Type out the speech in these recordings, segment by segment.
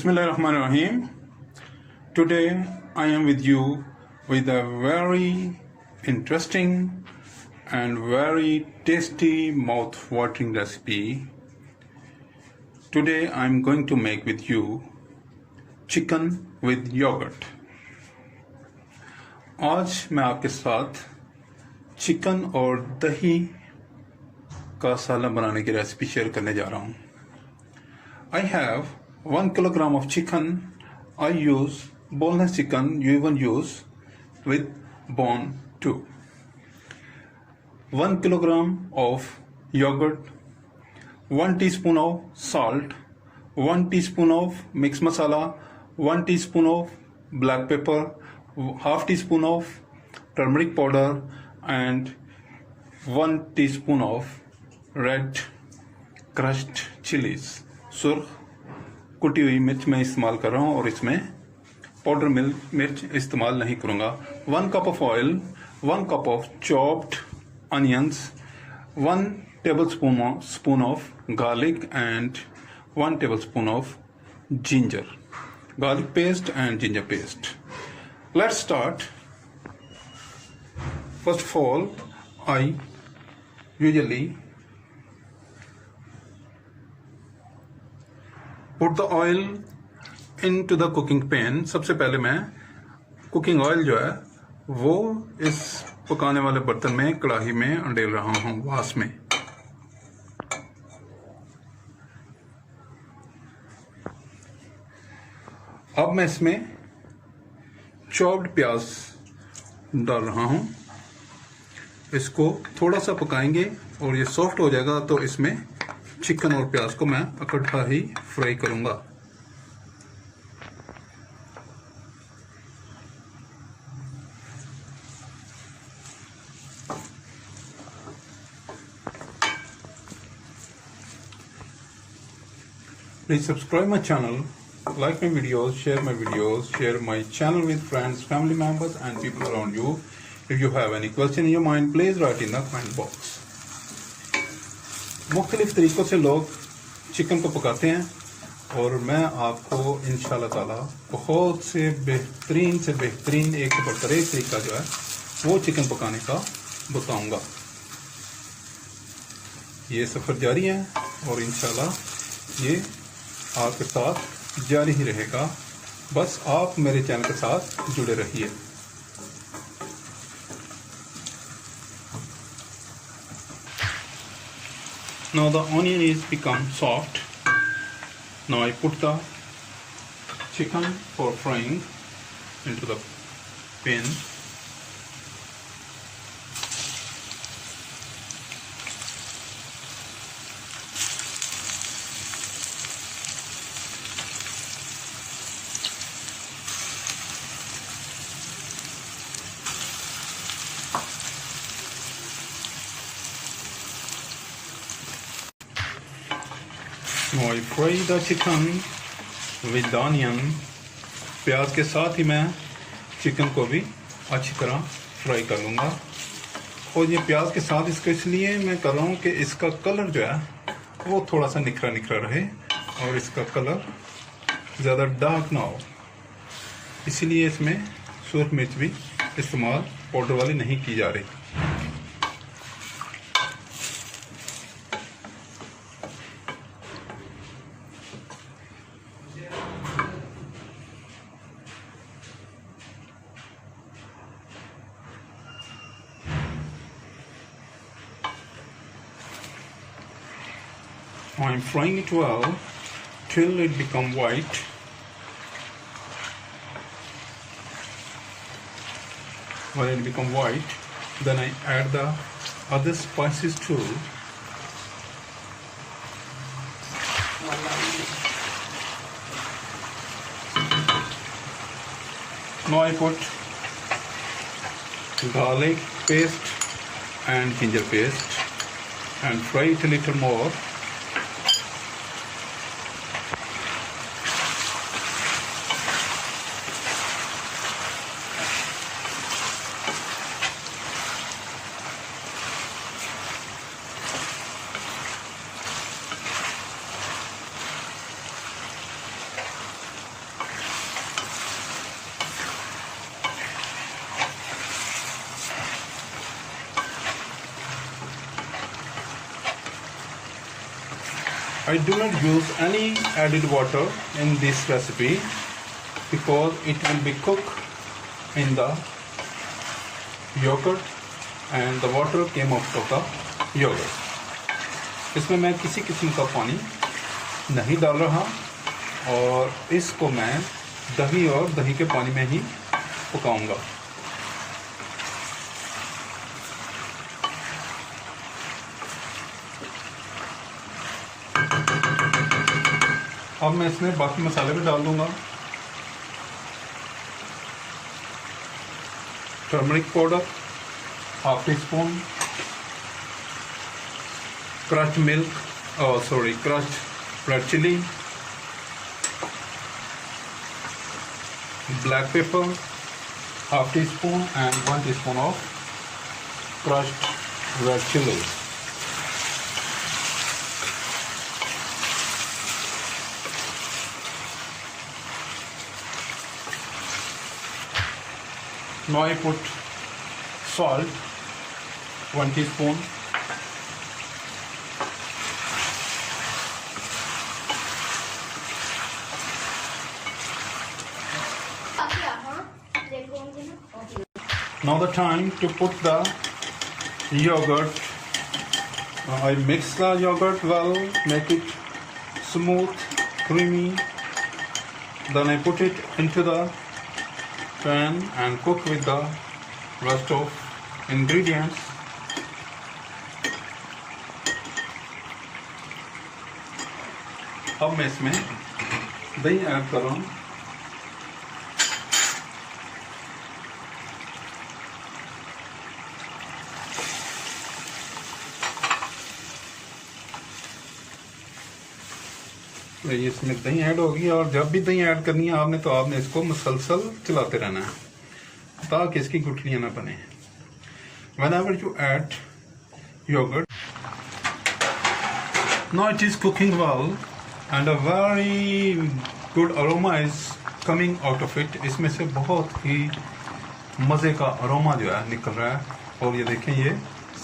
Bismillahirrahmanirrahim. Today I am with you with a very interesting and very tasty mouth-watering recipe. Today I am going to make with you chicken with yogurt. आज मैं आपके साथ chicken और दही का सालन बनाने की रेसिपी शेयर करने जा रहा हूँ. I have 1 kilogram of chicken. I use boneless chicken. You even use with bone too. 1 kilogram of yogurt, 1 teaspoon of salt, 1 teaspoon of mixed masala, 1 teaspoon of black pepper, half teaspoon of turmeric powder, and 1 teaspoon of red crushed chilies. सुर्ख कुटी हुई मिर्च मैं इस्तेमाल कर रहा हूँ और इसमें पाउडर मिर्च इस्तेमाल नहीं करूँगा. 1 cup of oil, 1 cup of chopped onions, 1 tablespoon of garlic and 1 tablespoon of ginger. Garlic paste and ginger paste. Let's start. First of all, I usually put the oil into the cooking pan. सबसे पहले मैं cooking oil जो है वो इस पकाने वाले बर्तन में कढ़ाई में अंडेल रहा हूँ वास में. अब मैं इसमें चॉप्ड प्याज डाल रहा हूँ. इसको थोड़ा सा पकाएंगे और ये सॉफ्ट हो जाएगा तो इसमें चिकन और प्याज को मैं इकट्ठा ही फ्राई करूंगा. Please subscribe my channel, like my videos, share my channel with friends, family members and people around you. If you have any question in your mind, please write in the comment box. मुख्तलिफ तरीक़ों से लोग chicken को पकाते हैं और मैं आपको इंशाल्लाह ताला बहुत से बेहतरीन एक से बढ़कर एक तरीका जो है वो चिकन पकाने का बताऊंगा. ये सफ़र जारी है और इंशाल्लाह ये आपके साथ जारी ही रहेगा. बस आप मेरे चैनल के साथ जुड़े रहिए. Now the onion is become soft. Now I put the chicken for frying into the pan. Now I fry the chicken with the onion. प्याज के साथ ही मैं चिकन को भी अच्छी तरह फ्राई कर लूँगा. और ये प्याज के साथ इसको इसलिए मैं कर रहा हूँ कि इसका कलर जो है वो थोड़ा सा निखरा रहे और इसका कलर ज़्यादा डार्क ना हो. इसीलिए इसमें सुर्ख मिर्च भी इस्तेमाल पाउडर वाली नहीं की जा रही. I am frying it well till it become white. When it become white, then I add the other spices too. Now I put garlic paste and ginger paste and fry it a little more. I do not use any added water in this recipe because it will be cooked in the yogurt and the water came out of the yogurt. इसमें मैं किसी किस्म का पानी नहीं डाल रहा और इसको मैं दही और दही के पानी में ही पकाऊंगा। अब मैं इसमें बाकी मसाले भी डाल दूंगा। Turmeric powder half teaspoon, crushed milk crushed red chilli, black pepper half teaspoon and 1 teaspoon of crushed red chilli. Now I put salt 1 teaspoon, now the time to put the yogurt. I mix the yogurt well, make it smooth, creamy. Then I put it into the pan and cook with the rest of ingredients. अब मैं इसमें दही add कर रहा हूँ। इसमें दही add होगी और जब भी दही ऐड करनी है आपने तो आपने इसको मुसलसल चलाते रहना है ताकि इसकी गुठलियां ना बने। Whenever you add yogurt, now it is cooking well and a very good aroma is coming out of it. इसमें से बहुत ही मजे का अरोमा जो है निकल रहा है और ये देखें ये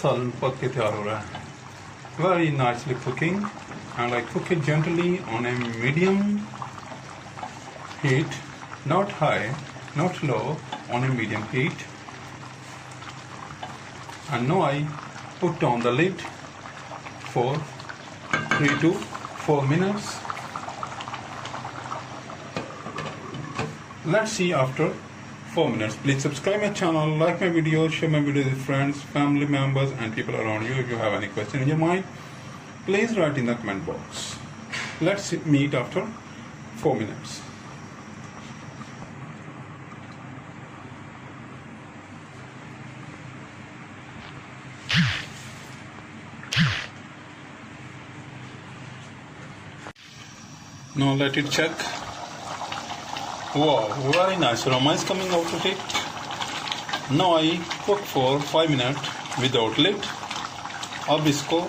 सालन पक के तैयार हो रहा है। Very nicely cooking. And I cook it gently on a medium heat, not high, not low, on a medium heat. And now I put down the lid for 3 to 4 minutes. Let's see after 4 minutes. Please subscribe my channel, like my videos, share my videos with friends, family members and people around you. If you have any question in your mind, please write in the comment box. Let's meet after 4 minutes. Now let it check. Wow, very nice aroma is coming out of it. Now I cook for 5 minutes without lid. अब इसको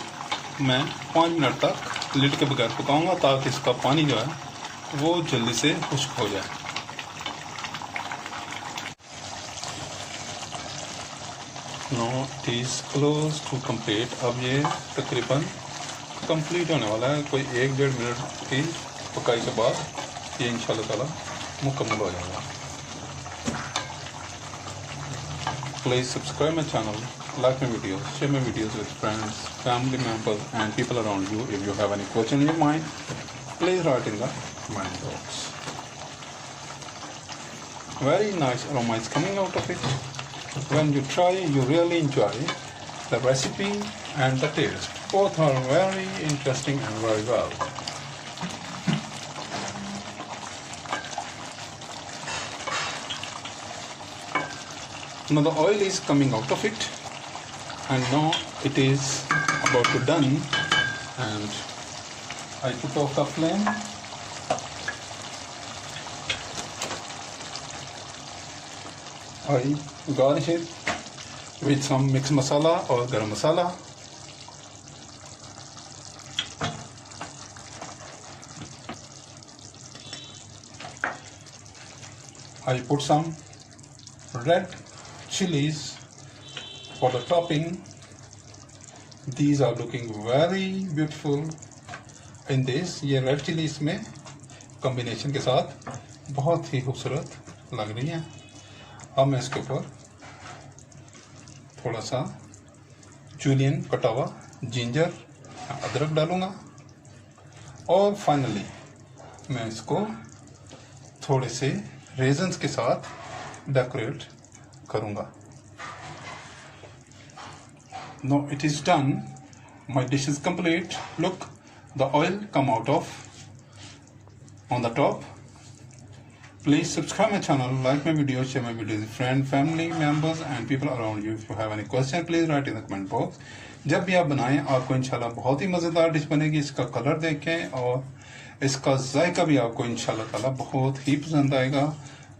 मैं 5 minute तक lid के बगैर पकाऊंगा ताकि इसका पानी जो है वो जल्दी से खुश्क हो जाए। Now it is close to complete. अब ये तकरीबन कंप्लीट होने वाला है। कोई 1-1.5 मिनट की पकाई के बाद ये इंशाल्लाह ताला मुकम्मल हो जाएगा। Please subscribe my channel, like my videos, share my videos with friends, family members and people around you. If you have any question in your mind, please write in the comment box. Very nice aroma is coming out of it. When you try, you really enjoy the recipe and the taste. Both are very interesting and very well. Now the oil is coming out of it and now it is about to done, and I put off the flame. I garnish it with some mixed masala or garam masala. I put some red chilies for the topping. These are looking very beautiful in this, ये red chilli इसमें combination के साथ बहुत ही खूबसूरत लग रही है। अब मैं इसके ऊपर थोड़ा सा जूलियन कटा हुआ जिंजर, अदरक डालूंगा और फाइनली मैं इसको थोड़े से रेजन्स के साथ डेकोरेट करूंगा। Now it is done. My dish is complete. Look, the oil come out of on the top. Please subscribe my channel, like my video, share my videos with friends, family members and people around you. If you have any question, please write in the comment box. जब भी आप बनाएं आपको इंशाल्लाह बहुत ही मज़ेदार dish बनेगी। इसका कलर देखें और इसका जायका भी आपको इंशाल्लाह ताला बहुत ही पसंद आएगा।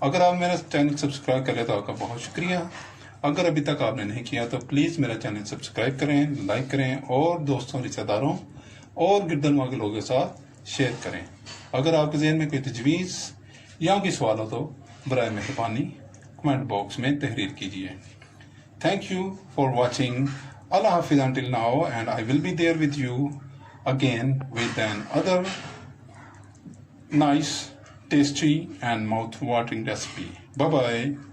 अगर आप मेरा चैनल सब्सक्राइब करें तो आपका बहुत शुक्रिया। अगर अभी तक आपने नहीं किया तो प्लीज़ मेरा चैनल सब्सक्राइब करें, लाइक करें और दोस्तों, रिश्तेदारों और गिरदनवा के लोगों के साथ शेयर करें। अगर आपके ज़हन में कोई तजवीज़ या कोई सवाल हो तो बराए मेहरबानी कमेंट बॉक्स में तहरीर कीजिए। Thank you for watching. Allah हाफिज़ until now, and I will be there with you again with an other nice, tasty and mouth-watering recipe. Bye bye.